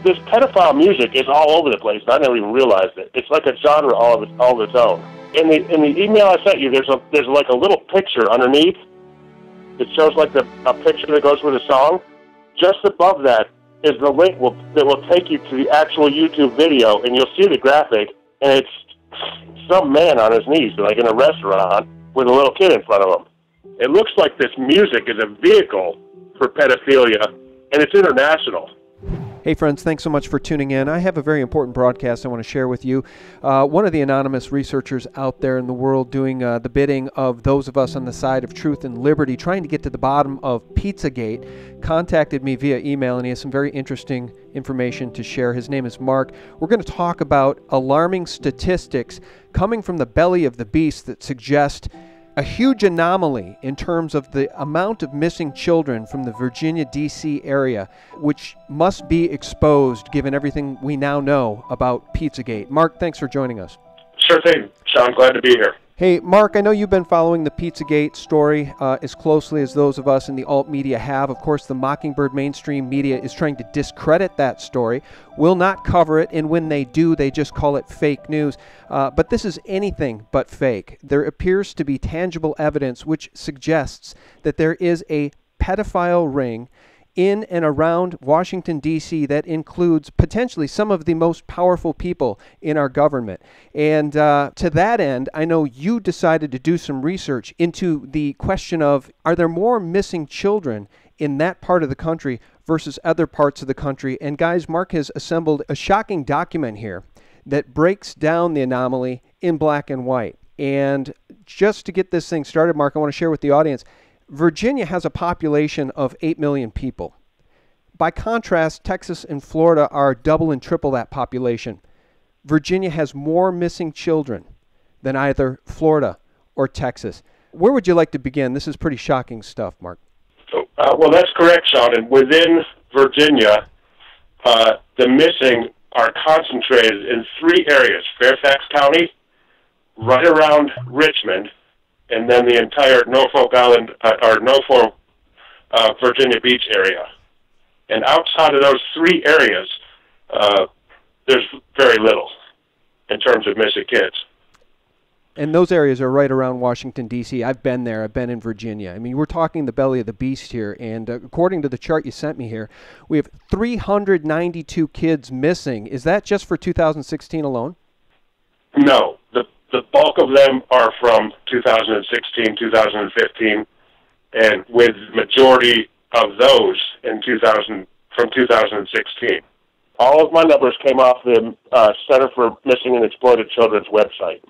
this pedophile music is all over the place, and I never even realized it. It's like a genre all of its own. In the email I sent you, there's like a little picture underneath. It shows like a picture that goes with a song. Just above that is the link that will take you to the actual YouTube video, and you'll see the graphic, and it's some man on his knees, like in a restaurant, with a little kid in front of him. It looks like this music is a vehicle for pedophilia, and it's international. Hey friends, thanks so much for tuning in. I have a very important broadcast I want to share with you. One of the anonymous researchers out there in the world doing the bidding of those of us on the side of truth and liberty, trying to get to the bottom of Pizzagate, contacted me via email, and he has some very interesting information to share. His name is Mark. We're going to talk about alarming statistics coming from the belly of the beast that suggest a huge anomaly in terms of the amount of missing children from the Virginia, D.C. area, which must be exposed given everything we now know about Pizzagate. Mark, thanks for joining us. Sure thing, Sean. Glad to be here. Hey, Mark, I know you've been following the Pizzagate story as closely as those of us in the alt media have. Of course, the Mockingbird mainstream media is trying to discredit that story, will not cover it, and when they do, they just call it fake news. But this is anything but fake. There appears to be tangible evidence which suggests that there is a pedophile ring in and around Washington, D.C. that includes potentially some of the most powerful people in our government. And to that end, I know you decided to do some research into the question of, are there more missing children in that part of the country versus other parts of the country? And guys, Mark has assembled a shocking document here that breaks down the anomaly in black and white. And just to get this thing started, Mark, I want to share with the audience, Virginia has a population of 8 million people. By contrast, Texas and Florida are double and triple that population. Virginia has more missing children than either Florida or Texas. Where would you like to begin? This is pretty shocking stuff, Mark. Well, that's correct, Sean. And within Virginia, the missing are concentrated in 3 areas: Fairfax County, right around Richmond, and then the entire Norfolk Island, or Norfolk, Virginia Beach area. And outside of those 3 areas, there's very little in terms of missing kids. And those areas are right around Washington, D.C. I've been there. I've been in Virginia. I mean, we're talking the belly of the beast here. And according to the chart you sent me here, we have 392 kids missing. Is that just for 2016 alone? No. The bulk of them are from 2016, 2015, and with majority of those from 2016. All of my numbers came off the Center for Missing and Exploited Children's website.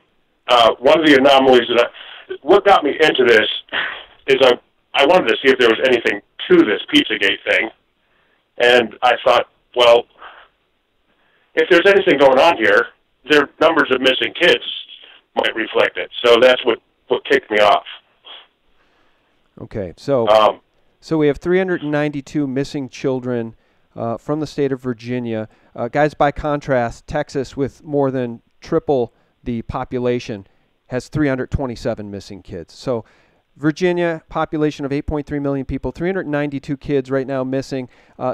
One of the anomalies what got me into this is I wanted to see if there was anything to this Pizzagate thing, and I thought, well, if there's anything going on here, their numbers of missing kids might reflect it. So that's what kicked me off. Okay, so we have 392 missing children from the state of Virginia. Guys, by contrast, Texas, with more than triple the population, has 327 missing kids. So Virginia, population of 8.3 million people, 392 kids right now missing.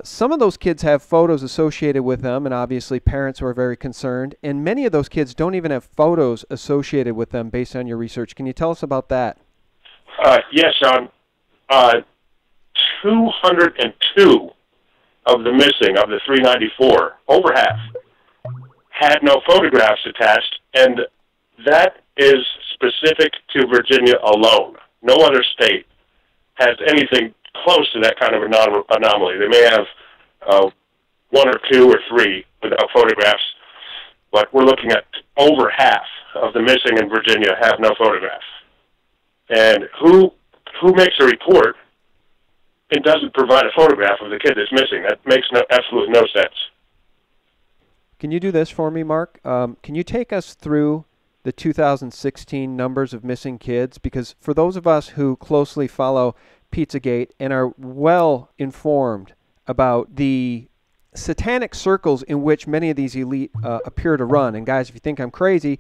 Some of those kids have photos associated with them, and obviously parents are very concerned. And many of those kids don't even have photos associated with them based on your research. Can you tell us about that? Yes, Sean. 202 of the missing, of the 394, over half, had no photographs attached, and that is specific to Virginia alone. No other state has anything close to that kind of anomaly. They may have 1 or 2 or 3 without photographs, but we're looking at over half of the missing in Virginia have no photographs. And who makes a report and doesn't provide a photograph of the kid that's missing? That makes absolutely no sense. Can you do this for me, Mark? Can you take us through the 2016 numbers of missing kids? Because for those of us who closely follow Pizzagate and are well informed about the satanic circles in which many of these elite appear to run, and guys, if you think I'm crazy,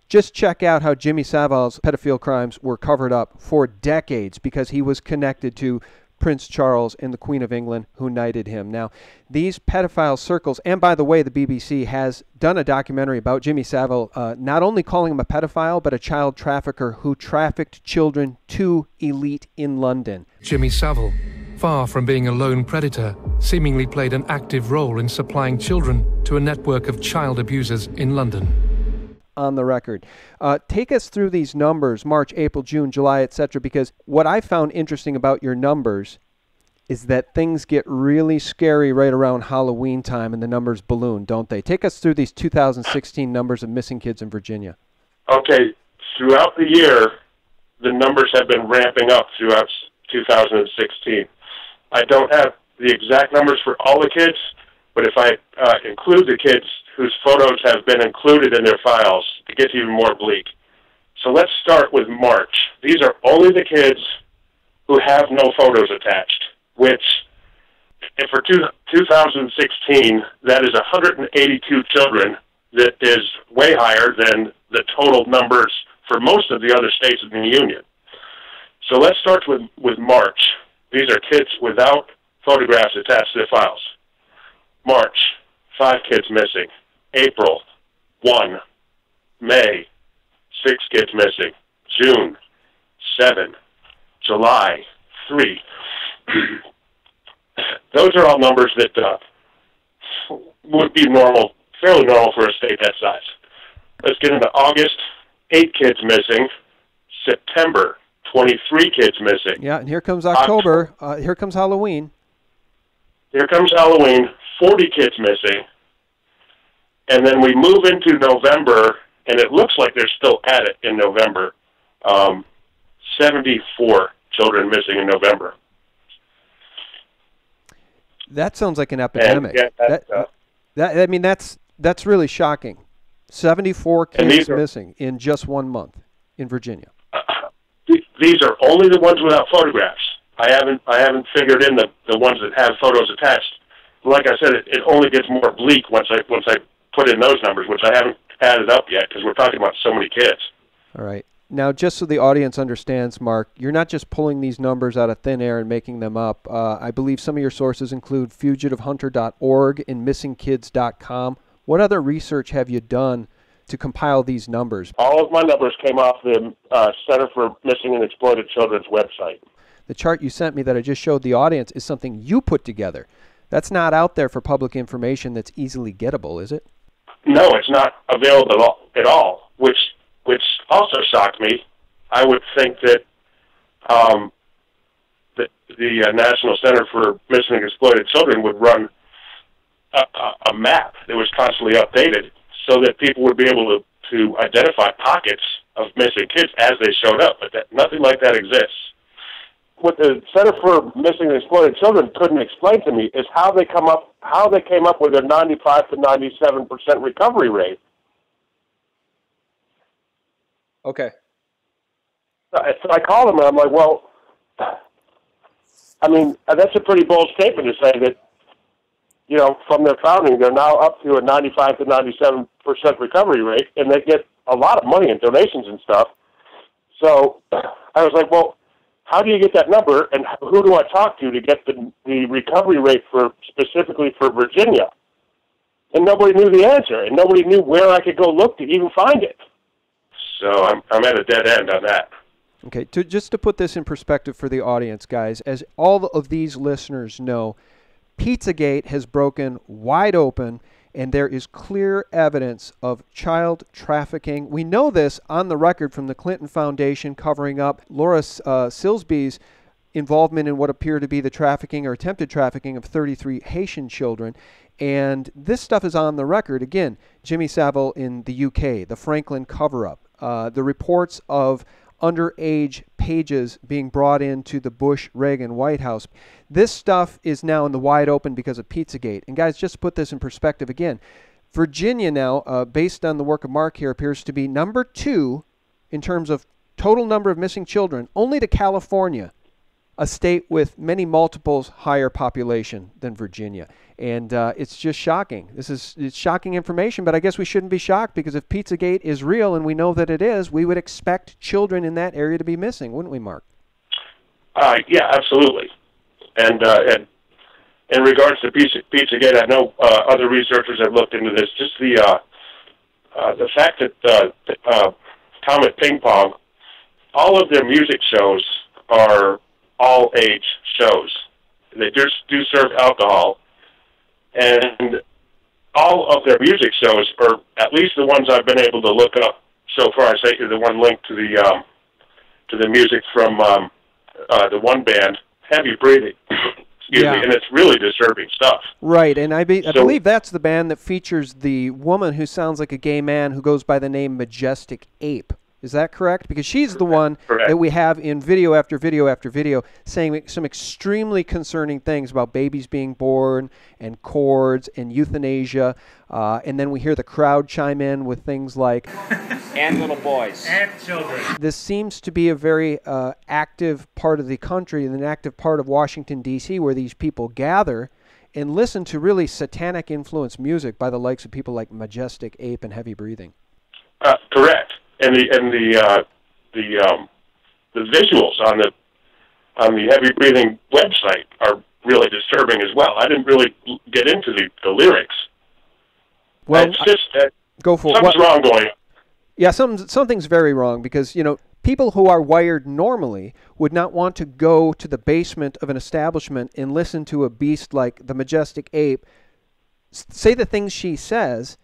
just check out how Jimmy Savile's pedophile crimes were covered up for decades because he was connected to Prince Charles and the Queen of England, who knighted him. Now, these pedophile circles, and by the way, the BBC has done a documentary about Jimmy Savile, not only calling him a pedophile, but a child trafficker who trafficked children to elite in London. Jimmy Savile, far from being a lone predator, seemingly played an active role in supplying children to a network of child abusers in London. On the record. Take us through these numbers, March, April, June, July, etc., because what I found interesting about your numbers is that things get really scary right around Halloween time and the numbers balloon, don't they? Take us through these 2016 numbers of missing kids in Virginia. Okay, throughout the year, the numbers have been ramping up throughout 2016. I don't have the exact numbers for all the kids, but if I include the kids whose photos have been included in their files, it gets even more bleak. So let's start with March. These are only the kids who have no photos attached, which, and for 2016, that is 182 children. That is way higher than the total numbers for most of the other states in the Union. So let's start with March. These are kids without photographs attached to their files. March, 5 kids missing. April, 1. May, 6 kids missing. June, 7. July, 3. Those are all numbers that would be normal, fairly normal for a state that size. Let's get into August, 8 kids missing. September, 23 kids missing. Yeah, and here comes October. Here comes Halloween. Here comes Halloween, 40 kids missing. And then we move into November, and it looks like they're still at it in November. 74 children missing in November. That sounds like an epidemic. And, yeah, that's really shocking. 74 kids missing in just 1 month in Virginia. These are only the ones without photographs. I haven't figured in the ones that have photos attached. Like I said, it only gets more bleak once I put in those numbers, which I haven't added up yet because we're talking about so many kids. All right. Now, just so the audience understands, Mark, you're not just pulling these numbers out of thin air and making them up. I believe some of your sources include fugitivehunter.org and missingkids.com. What other research have you done to compile these numbers? All of my numbers came off the Center for Missing and Exploited Children's website. The chart you sent me that I just showed the audience is something you put together. That's not out there for public information that's easily gettable, is it? No, it's not available at all, which also shocked me. I would think that the National Center for Missing and Exploited Children would run a map that was constantly updated so that people would be able to identify pockets of missing kids as they showed up, but nothing like that exists. What the Center for Missing and Exploited Children couldn't explain to me is how they came up with their 95 to 97% recovery rate. Okay. So I called them and I'm like, well, I mean, that's a pretty bold statement to say that, you know, from their founding, they're now up to a 95 to 97% recovery rate, and they get a lot of money in donations and stuff. So I was like, well, how do you get that number, and who do I talk to get the recovery rate specifically for Virginia? And nobody knew the answer, and nobody knew where I could go look to even find it. So I'm at a dead end on that. Okay, just to put this in perspective for the audience, guys, as all of these listeners know, Pizzagate has broken wide open, and there is clear evidence of child trafficking. We know this on the record from the Clinton Foundation covering up Laura Silsby's involvement in what appeared to be the trafficking or attempted trafficking of 33 Haitian children. And this stuff is on the record. Again, Jimmy Savile in the UK, the Franklin cover-up, the reports of underage pages being brought into the Bush-Reagan White House. This stuff is now in the wide open because of Pizzagate. And guys, just to put this in perspective again, Virginia now, based on the work of Mark here, appears to be number 2 in terms of total number of missing children, only to California, a state with many multiples higher population than Virginia. And it's just shocking. It's shocking information, but I guess we shouldn't be shocked because if Pizzagate is real, and we know that it is, we would expect children in that area to be missing, wouldn't we, Mark? Yeah, absolutely. And in regards to Pizzagate, I know other researchers have looked into this. Just the fact that Comet Ping Pong, all of their music shows are all-age shows. They just do serve alcohol, and all of their music shows, or at least the ones I've been able to look up so far, I sent you the one link to the music from the one band, Heavy Breathing. Excuse me, and it's really disturbing stuff. Right, and I believe that's the band that features the woman who sounds like a gay man who goes by the name Majestic Ape. Is that correct? Because she's the one that we have in video after video after video saying some extremely concerning things about babies being born and cords and euthanasia. And then we hear the crowd chime in with things like... and little boys. And children. This seems to be a very active part of the country and an active part of Washington, D.C., where these people gather and listen to really satanic influenced music by the likes of people like Majestic Ape and Heavy Breathing. Correct. And the visuals on the Heavy Breathing website are really disturbing as well. I didn't really get into the lyrics. Well, it's just go for something's wrong going on. Yeah, something's very wrong because, you know, people who are wired normally would not want to go to the basement of an establishment and listen to a beast like the Majestic Ape say the things she says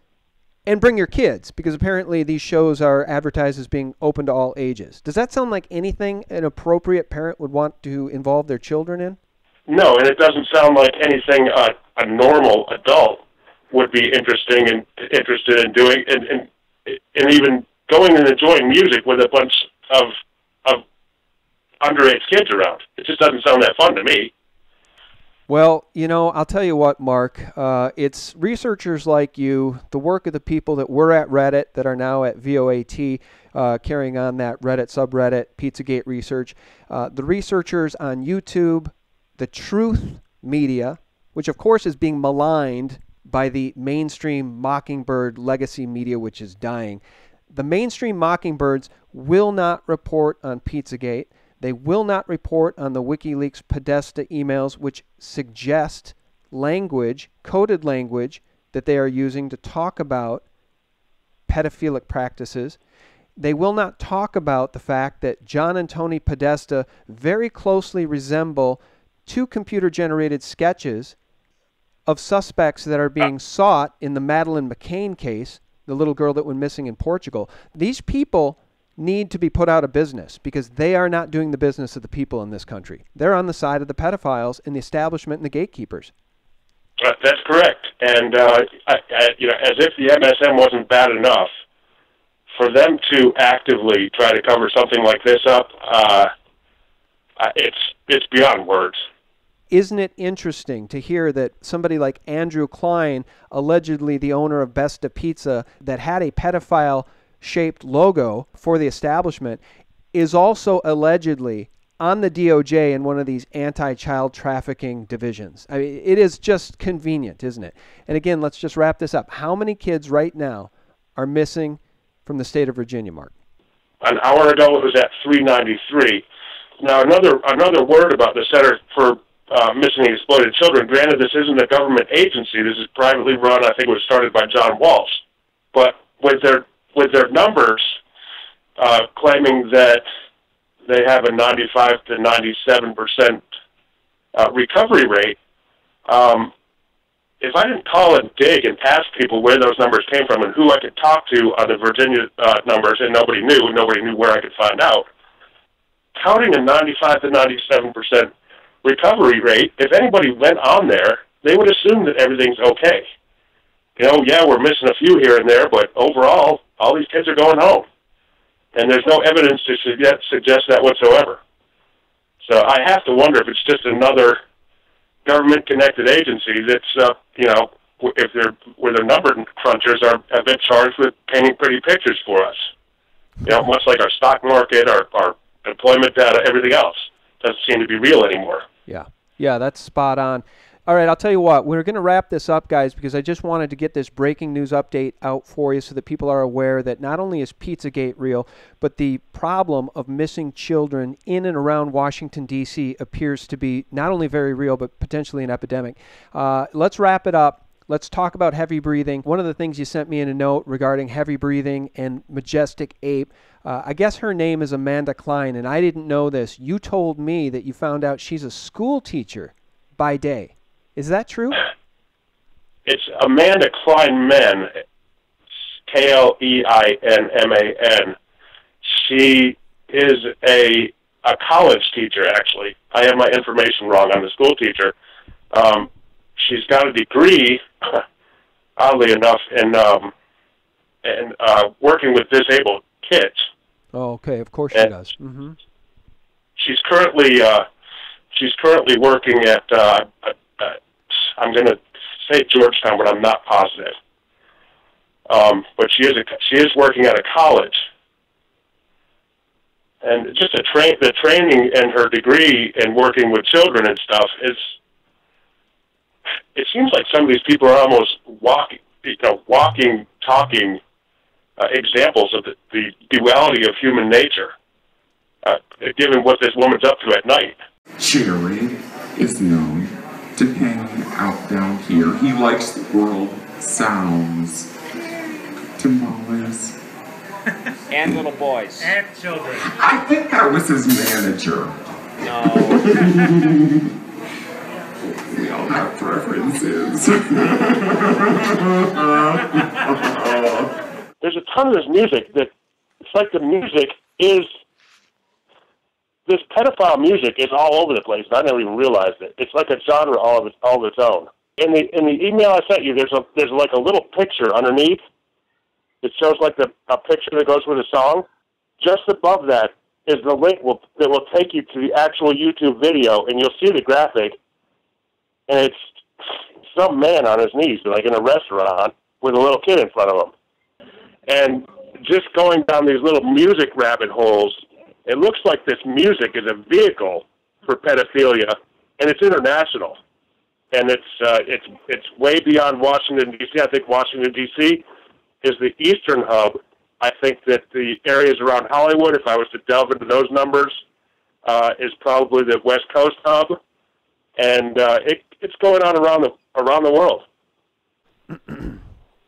and bring your kids, because apparently these shows are advertised as being open to all ages. Does that sound like anything an appropriate parent would want to involve their children in? No, and it doesn't sound like anything a normal adult would be interested in doing, and even going and enjoying music with a bunch of underage kids around. It just doesn't sound that fun to me. Well, you know, I'll tell you what, Mark. It's researchers like you, the work of the people that were at Reddit that are now at VOAT, carrying on that Reddit subreddit, Pizzagate research, the researchers on YouTube, the Truth media, which of course is being maligned by the mainstream Mockingbird legacy media, which is dying. The mainstream Mockingbirds will not report on Pizzagate. They will not report on the WikiLeaks Podesta emails, which suggest language, coded language, that they are using to talk about pedophilic practices. They will not talk about the fact that John and Tony Podesta very closely resemble two computer-generated sketches of suspects that are being sought in the Madeleine McCann case, the little girl that went missing in Portugal. These people need to be put out of business because they are not doing the business of the people in this country. They're on the side of the pedophiles and the establishment and the gatekeepers. That's correct. And you know, as if the MSM wasn't bad enough, for them to actively try to cover something like this up, it's beyond words. Isn't it interesting to hear that somebody like Andrew Klein, allegedly the owner of Besta Pizza, that had a pedophile-shaped logo for the establishment, is also allegedly on the DOJ in one of these anti-child trafficking divisions? I mean, it is just convenient, isn't it? And again, let's just wrap this up. How many kids right now are missing from the state of Virginia, Mark? An hour ago, it was at 393. Now, another word about the Center for Missing and Exploited Children. Granted, this isn't a government agency. This is privately run. I think it was started by John Walsh. But with their numbers claiming that they have a 95 to 97% recovery rate, if I didn't call and dig and ask people where those numbers came from and who I could talk to on the Virginia numbers, and nobody knew where I could find out, counting a 95 to 97% recovery rate, if anybody went on there, they would assume that everything's okay. You know, yeah, we're missing a few here and there, but overall, all these kids are going home. And there's no evidence to suggest that whatsoever. So I have to wonder if it's just another government-connected agency that's, you know, where their number crunchers have been charged with painting pretty pictures for us. You know, much like our stock market, our employment data, everything else doesn't seem to be real anymore. Yeah, that's spot on. All right, I'll tell you what. We're going to wrap this up, guys, because I just wanted to get this breaking news update out for you so that people are aware that not only is Pizzagate real, but the problem of missing children in and around Washington, D.C. appears to be not only very real, but potentially an epidemic. Let's wrap it up. Let's talk about heavy breathing. One of the things you sent me in a note regarding heavy breathing and majestic ape, I guess her name is Amanda Klein, and I didn't know this. You told me that you found out she's a school teacher by day. Is that true? It's Amanda Kleinman, Kleinman. She is a college teacher, actually. I have my information wrong. I'm a school teacher. She's got a degree, oddly enough, in working with disabled kids. Oh, okay. Of course she does. Mm-hmm. She's currently working at. I'm going to say Georgetown, but I'm not positive. But she is working at a college, and just the training and her degree in working with children and stuff is. It seems like some of these people are almost walking, talking examples of the duality of human nature, given what this woman's up to at night. Jerry is known to hang out down here. He likes the world sounds. Tamales. And little boys. And children. I think that was his manager. No. We all have preferences. There's a ton of this music that it's like the music is this pedophile music is all over the place, and I never even realized it. It's like a genre all of its own. In the email I sent you, there's like a little picture underneath. It shows like a picture that goes with a song. Just above that is the link that will take you to the actual YouTube video, and you'll see the graphic. And it's some man on his knees, like in a restaurant, with a little kid in front of him. And just going down these little music rabbit holes, it looks like this music is a vehicle for pedophilia, and it's international. And it's way beyond Washington, D.C. I think Washington, D.C. is the eastern hub. I think that the areas around Hollywood, if I was to delve into those numbers, is probably the West Coast hub. And it's going on around the world.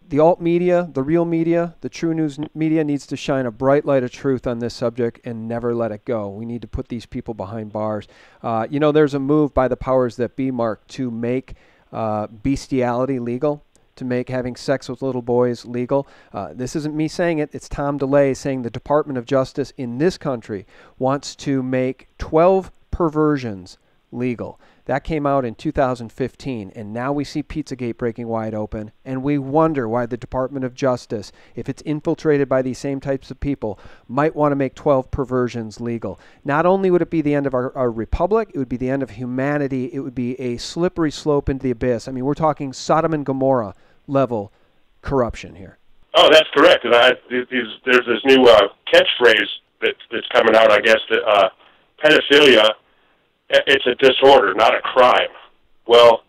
The alt media, the real media, the true news media needs to shine a bright light of truth on this subject and never let it go. We need to put these people behind bars. There's a move by the powers that be, Mark, to make bestiality legal, to make having sex with little boys legal. This isn't me saying it. It's Tom DeLay saying the Department of Justice in this country wants to make 12 perversions legal. That came out in 2015, and now we see Pizzagate breaking wide open, and we wonder why the Department of Justice, if it's infiltrated by these same types of people, might want to make 12 perversions legal. Not only would it be the end of our republic, it would be the end of humanity. It would be a slippery slope into the abyss. I mean, we're talking Sodom and Gomorrah level corruption here. Oh, that's correct. And there's this new catchphrase that's coming out, I guess, that pedophilia, it's a disorder, not a crime. Well,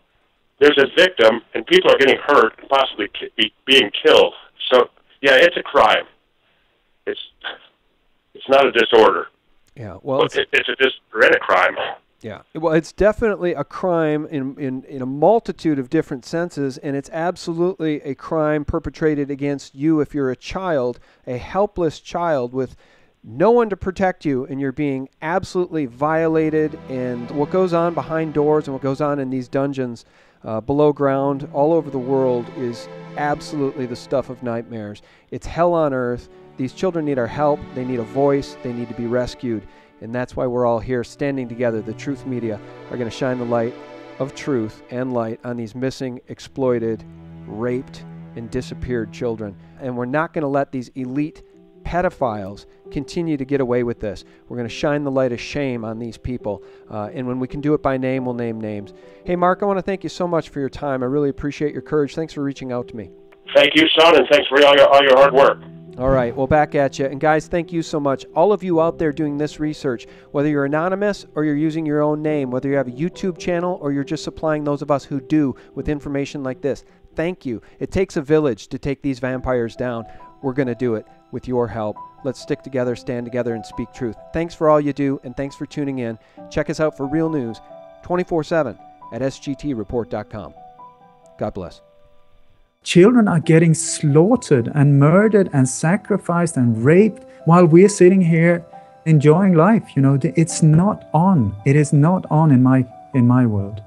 there's a victim, and people are getting hurt and possibly being killed. So, yeah, it's a crime. It's not a disorder. Yeah, well, it's a disorder and a crime. Yeah, well, it's definitely a crime in a multitude of different senses, and it's absolutely a crime perpetrated against you if you're a child, a helpless child with no one to protect you, and you're being absolutely violated. And what goes on behind doors and what goes on in these dungeons below ground all over the world is absolutely the stuff of nightmares. It's hell on earth. These children need our help. They need a voice. They need to be rescued. And that's why we're all here standing together. The Truth Media are going to shine the light of truth and light on these missing, exploited, raped, and disappeared children. And we're not going to let these elite pedophiles continue to get away with this. We're going to shine the light of shame on these people. And when we can do it by name, we'll name names. Hey, Mark, I want to thank you so much for your time. I really appreciate your courage. Thanks for reaching out to me. Thank you, son, and thanks for all your hard work. All right, well, back at you. And guys, thank you so much. All of you out there doing this research, whether you're anonymous or you're using your own name, whether you have a YouTube channel or you're just supplying those of us who do with information like this, thank you. It takes a village to take these vampires down. We're going to do it with your help. Let's stick together, stand together, and speak truth. Thanks for all you do, and thanks for tuning in. Check us out for real news 24/7 at SGTreport.com. God bless. Children are getting slaughtered and murdered and sacrificed and raped while we're sitting here enjoying life. You know, it's not on. It is not on in my world.